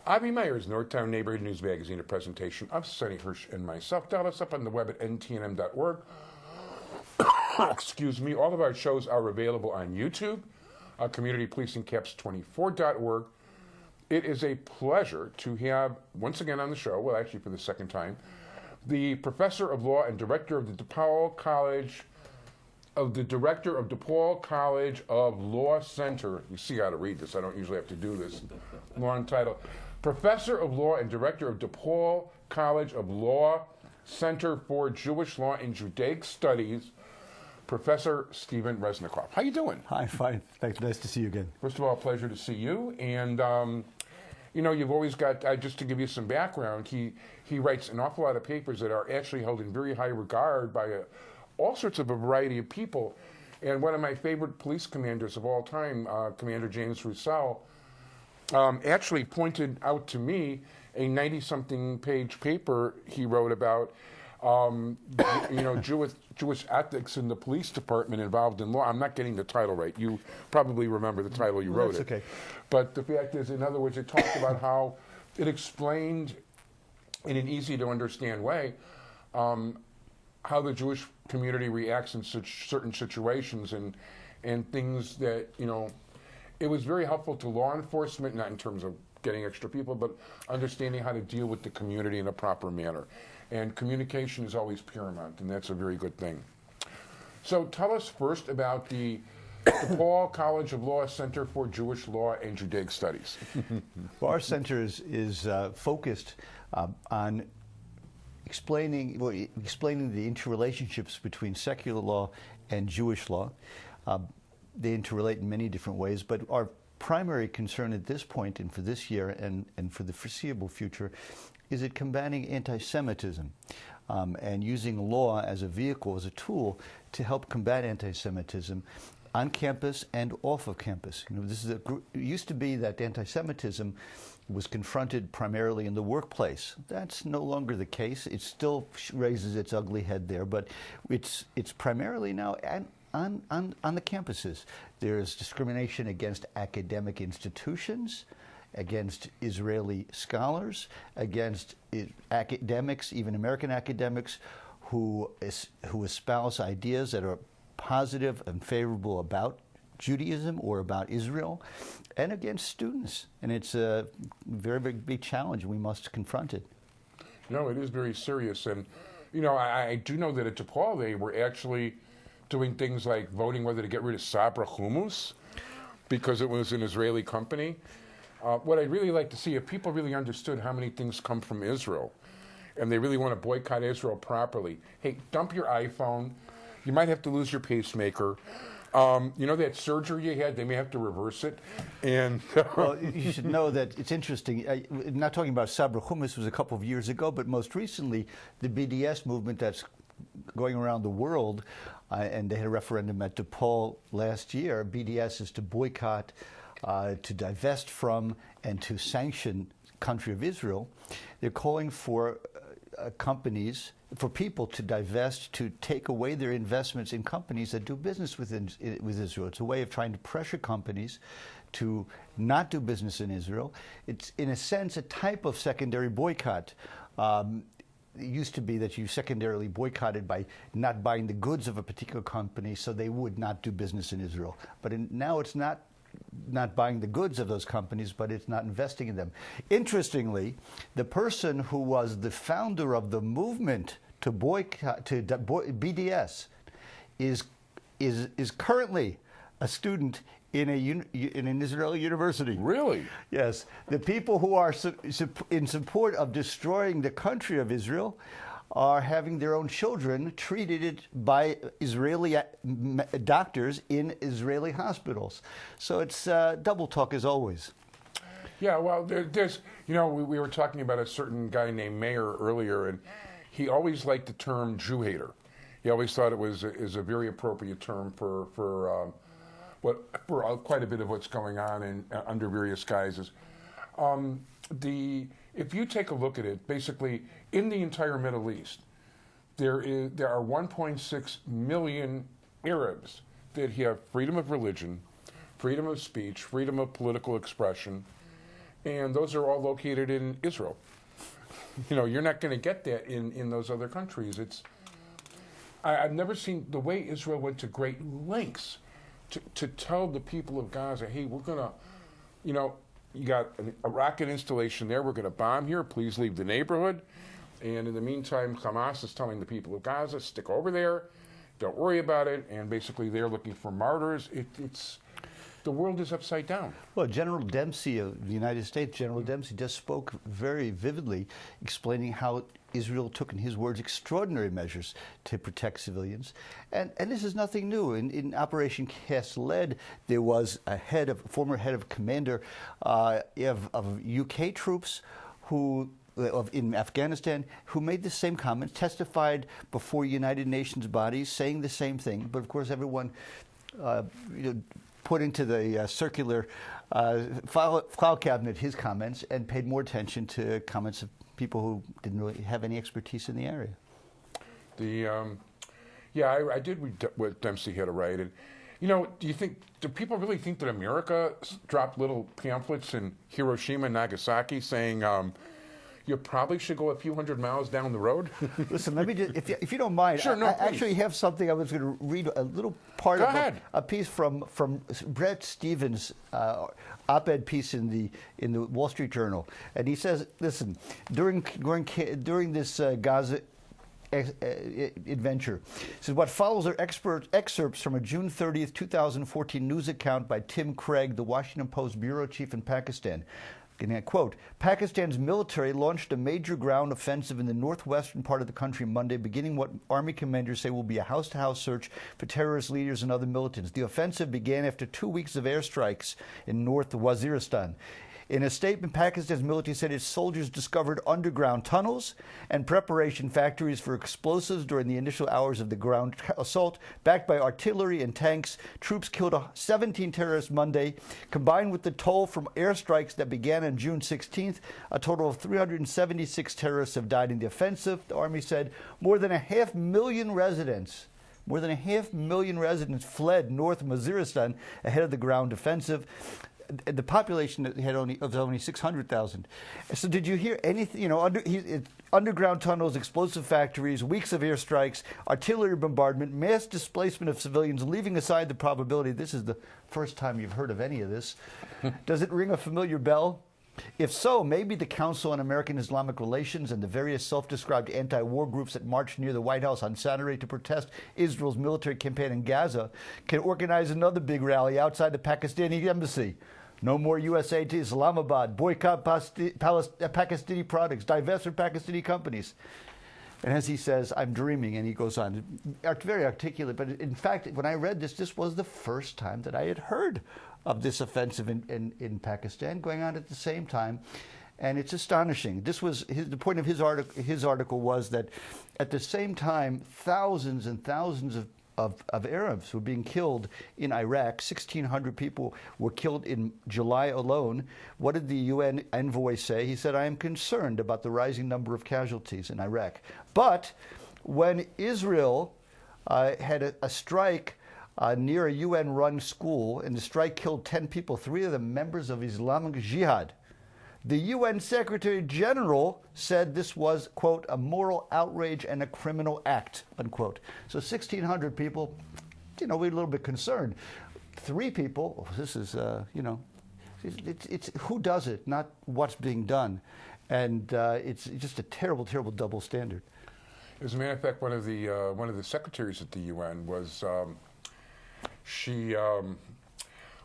Avi Meyer's Northtown Neighborhood News Magazine, a presentation of Sonny Hirsch and myself. Dial us up on the web at ntnm.org. Excuse me. All of our shows are available on YouTube, communitypolicingcaps24.org. It is a pleasure to have, once again on the show, well, actually for the second time, the professor of law and director of the DePaul College of Law Center. You see how to read this. I don't usually have to do this long title. Professor of Law and Director of DePaul College of Law Center for Jewish Law and Judaic Studies, Professor Stephen Resnicoff. How you doing? Hi, fine. Thanks. Nice to see you again. First of all, pleasure to see you. And, you know, you've always got, just to give you some background, he writes an awful lot of papers that are actually held in very high regard by all sorts of a variety of people. And one of my favorite police commanders of all time, Commander James Roussel, actually pointed out to me a 90-something page paper he wrote about, you know, Jewish ethics in the police department involved in law. I'm not getting the title right. You probably remember the title you wrote That's it. okay. But the fact is, in other words, it talked about how it explained in an easy to understand way how the Jewish community reacts in certain situations and things that, you know, it was very helpful to law enforcement, not in terms of getting extra people, but understanding how to deal with the community in a proper manner. And communication is always paramount, and that's a very good thing. So tell us first about the DePaul College of Law Center for Jewish Law and Judaic Studies. Well, our center is focused on explaining the interrelationships between secular law and Jewish law. They interrelate in many different ways, but our primary concern at this point and for this year and for the foreseeable future is at combating anti-Semitism and using law as a vehicle, as a tool to help combat anti-Semitism on campus and off of campus. You know, it used to be that anti-Semitism was confronted primarily in the workplace. That's no longer the case. It still raises its ugly head there, but it's primarily now on the campuses. There's discrimination against academic institutions, against Israeli scholars, against academics, even American academics, who espouse ideas that are positive and favorable about Judaism or about Israel, and against students. And it's a very big challenge. We must confront it. No, it is very serious. And, you know, I do know that at DePaul they were actually doing things like voting whether to get rid of Sabra hummus because it was an Israeli company. What I'd really like to see, if people really understood how many things come from Israel and they really want to boycott Israel properly, hey, dump your iPhone. You might have to lose your pacemaker. You know that surgery you had, they may have to reverse it. And well, you should know that it's interesting. I'm not talking about Sabra hummus was a couple of years ago, but most recently the BDS movement that's going around the world, and they had a referendum at DePaul last year. BDS is to boycott, to divest from, and to sanction the country of Israel. They're calling for companies, for people to divest, to take away their investments in companies that do business with Israel. It's a way of trying to pressure companies to not do business in Israel. It's, in a sense, a type of secondary boycott. It used to be that you secondarily boycotted by not buying the goods of a particular company so they would not do business in Israel. But now it's not buying the goods of those companies, but it's not investing in them. Interestingly, the person who was the founder of the movement to boycott, BDS, is currently a student in an Israeli university. Really? Yes. The people who are in support of destroying the country of Israel are having their own children treated by Israeli doctors in Israeli hospitals. So it's double talk as always. Yeah, well, there's, you know, we were talking about a certain guy named Mayer earlier, and he always liked the term Jew hater. He always thought it was a very appropriate term for quite a bit of what's going on in under various guises. If you take a look at it, basically in the entire Middle East, there are 1.6 million Arabs that have freedom of religion, freedom of speech, freedom of political expression, and those are all located in Israel. You're not going to get that in those other countries. I've never seen the way Israel went to great lengths to tell the people of Gaza, hey, we're going to, you got a rocket installation there, we're going to bomb here, please leave the neighborhood. And in the meantime, Hamas is telling the people of Gaza, stick over there, don't worry about it, and basically they're looking for martyrs. The world is upside down. Well, General Dempsey of the United States, General Dempsey just spoke very vividly, explaining how Israel took, in his words, extraordinary measures to protect civilians. And this is nothing new. In Operation Cast Lead, there was a former head of commander of UK troops in Afghanistan who made the same comment, testified before United Nations bodies saying the same thing. But of course, everyone put into the circular file cabinet his comments and paid more attention to comments of people who didn't really have any expertise in the area. I did read what Dempsey had to write. And, do people really think that America dropped little pamphlets in Hiroshima and Nagasaki saying, you probably should go a few hundred miles down the road? Listen, let me just, if you don't mind, sure, no, I actually have something I was going to read a little part of a piece from Bret Stephens' op-ed piece in the Wall Street Journal, and he says, listen, during this Gaza adventure. It says, what follows are excerpts from a June 30th, 2014 news account by Tim Craig, the Washington Post bureau chief in Pakistan. Quote, Pakistan's military launched a major ground offensive in the northwestern part of the country Monday, beginning what Army commanders say will be a house-to-house search for terrorist leaders and other militants. The offensive began after 2 weeks of airstrikes in North Waziristan. In a statement, Pakistan's military said its soldiers discovered underground tunnels and preparation factories for explosives during the initial hours of the ground assault. Backed by artillery and tanks, troops killed 17 terrorists Monday. Combined with the toll from airstrikes that began on June 16th, a total of 376 terrorists have died in the offensive. The Army said more than 500,000 residents fled north Waziristan ahead of the ground offensive. The population had only 600,000. So did you hear anything? Underground tunnels, explosive factories, weeks of airstrikes, artillery bombardment, mass displacement of civilians. Leaving aside the probability, this is the first time you've heard of any of this. Does it ring a familiar bell? If so, maybe the Council on American Islamic Relations and the various self-described anti-war groups that marched near the White House on Saturday to protest Israel's military campaign in Gaza can organize another big rally outside the Pakistani embassy. No more U.S. aid to Islamabad, boycott Pakistani products, divest from Pakistani companies. And as he says, I'm dreaming, and he goes on. Very articulate, but in fact, when I read this was the first time that I had heard of this offensive in Pakistan going on at the same time. And it's astonishing. This was the point of his article was that at the same time, thousands and thousands of Arabs were being killed in Iraq. 1,600 people were killed in July alone. What did the UN envoy say? He said, I am concerned about the rising number of casualties in Iraq. But when Israel had a strike near a UN-run school, and the strike killed 10 people, 3 of them members of Islamic Jihad, the UN Secretary General said this was, quote, a moral outrage and a criminal act, unquote. So 1,600 people, we're a little bit concerned. 3 people, this is, it's who does it, not what's being done. And it's just a terrible, terrible double standard. As a matter of fact, one of the secretaries at the UN was,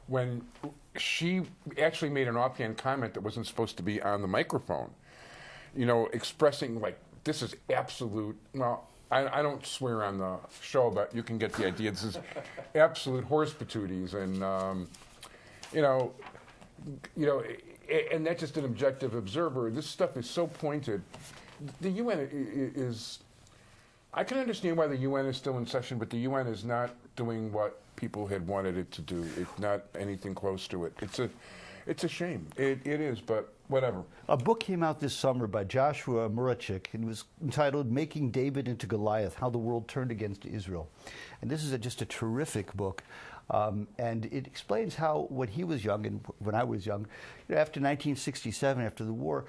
when she actually made an offhand comment that wasn't supposed to be on the microphone, expressing like, this is absolute, well, I don't swear on the show, but you can get the idea. This is absolute horse patooties, and, and that's just an objective observer. This stuff is so pointed. The UN is, I can understand why the UN is still in session, but the UN is not doing what people had wanted it to do. It's not anything close to it. It's a shame. It is, but whatever. A book came out this summer by Joshua Murachik, and it was entitled Making David into Goliath, How the World Turned Against Israel. And this is just a terrific book. And it explains how, when he was young and when I was young, after 1967, after the war,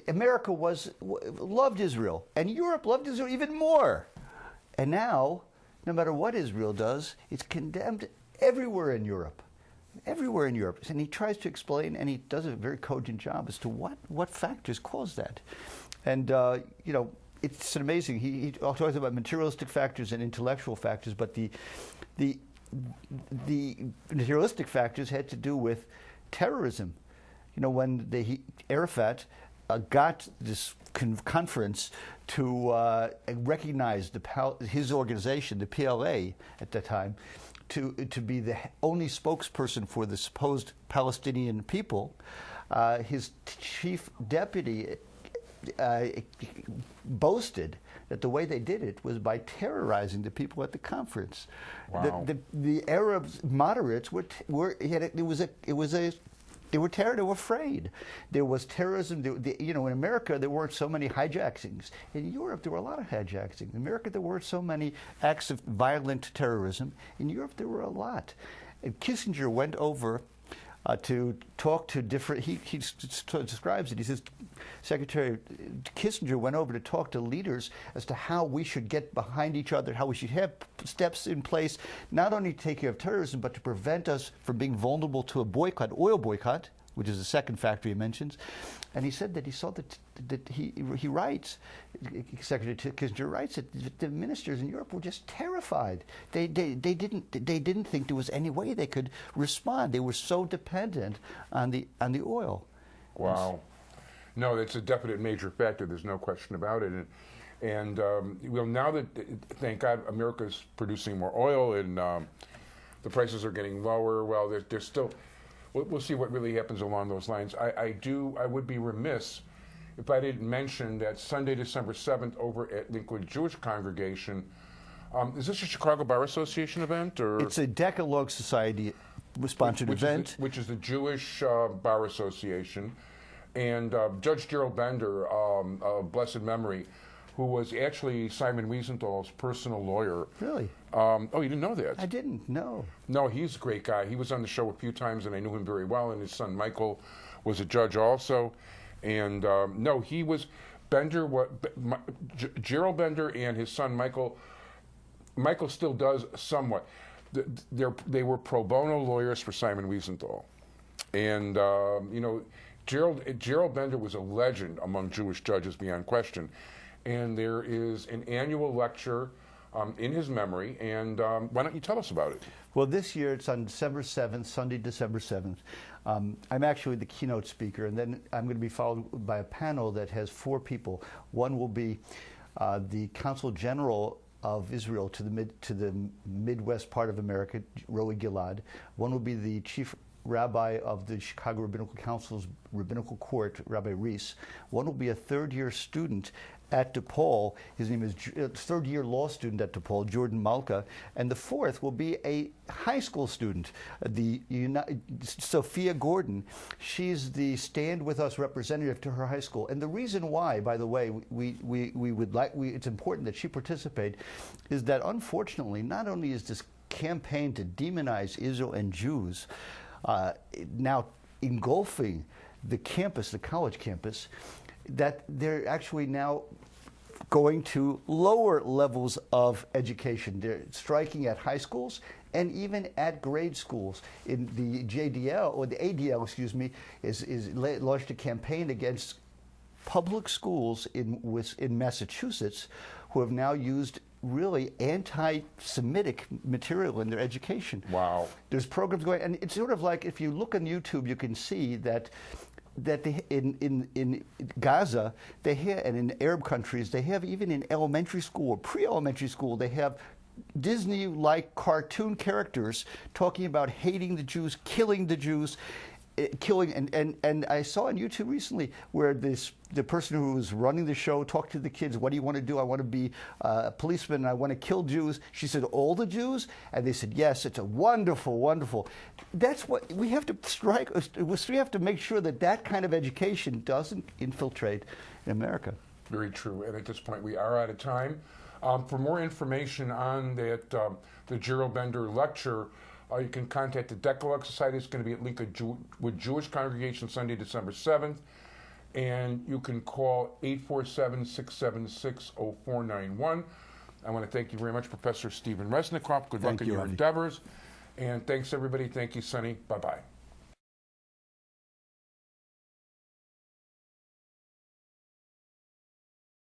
America loved Israel, and Europe loved Israel even more. And now, no matter what Israel does, it's condemned everywhere in Europe. Everywhere in Europe. And he tries to explain, and he does a very cogent job as to what factors cause that. And, it's amazing. He talks about materialistic factors and intellectual factors, but the materialistic factors had to do with terrorism. When Arafat got this conference to recognize his organization, the PLA at that time, to be the only spokesperson for the supposed Palestinian people, his chief deputy boasted that the way they did it was by terrorizing the people at the conference. Wow. The Arabs moderates they were terror. They were afraid. There was terrorism. In America, there weren't so many hijackings. In Europe, there were a lot of hijackings. In America, there weren't so many acts of violent terrorism. In Europe, there were a lot. And Kissinger went over to talk to different. He describes it. He says, Secretary Kissinger went over to talk to leaders as to how we should get behind each other, how we should have steps in place, not only to take care of terrorism, but to prevent us from being vulnerable to a boycott, oil boycott, which is the second factor he mentions. And he said that he saw that he writes, Secretary Kissinger writes that the ministers in Europe were just terrified. They didn't think there was any way they could respond. They were so dependent on the oil. Wow. No, it's a definite major factor. There's no question about it. And now that, thank God, America's producing more oil and the prices are getting lower, well, there's still. We'll see what really happens along those lines. I would be remiss if I didn't mention that Sunday, December 7th, over at Lincoln Jewish Congregation. Is this a Chicago Bar Association event, or it's a Decalogue Society sponsored event, which is the Jewish Bar Association, and Judge Gerald Bender, of blessed memory, who was actually Simon Wiesenthal's personal lawyer. Really? Oh, you didn't know that? I didn't know. No, he's a great guy. He was on the show a few times, and I knew him very well. And his son Michael was a judge also. And no, he was Bender. Gerald Bender and his son Michael. Michael still does somewhat. They were pro bono lawyers for Simon Wiesenthal, and Gerald Bender was a legend among Jewish judges beyond question. And there is an annual lecture in his memory, and why don't you tell us about it? Well, this year it's on December 7th, Sunday, December 7th. I'm actually the keynote speaker, and then I'm going to be followed by a panel that has 4 people. One will be the Consul General of Israel to the Midwest part of America, Roe Gilad. One will be the Chief Rabbi of the Chicago Rabbinical Council's Rabbinical Court, Rabbi Reese. One will be a third-year student at DePaul. His name is third-year law student at DePaul, Jordan Malka. And the fourth will be a high school student, Sophia Gordon. She's the Stand With Us representative to her high school. And the reason why, by the way, it's important that she participate, is that unfortunately, not only is this campaign to demonize Israel and Jews now engulfing the campus, the college campus, that they're actually now going to lower levels of education. They're striking at high schools and even at grade schools. In the JDL, or the ADL, excuse me, is launched a campaign against public schools in Massachusetts who have now used really anti-Semitic material in their education. Wow. There's programs going, and it's sort of like, if you look on YouTube, you can see that in Gaza, they have, and in Arab countries, they have, even in elementary school or pre-elementary school, they have Disney-like cartoon characters talking about hating the Jews, killing the Jews, and I saw on YouTube recently where the person who was running the show talked to the kids, what do you want to do? I want to be a policeman and I want to kill Jews. She said, all the Jews? And they said, yes, it's a wonderful, wonderful. That's what we have to strike. We have to make sure that kind of education doesn't infiltrate in America. Very true. And at this point, we are out of time. For more information on that, the Gerald Bender lecture, you can contact the Decalogue Society. It's going to be at Lika with Jewish Congregation Sunday, December 7th. And you can call 847-676-0491. I want to thank you very much, Professor Stephen Resnicoff. Good luck in your endeavors. And thanks, everybody. Thank you, Sonny. Bye-bye.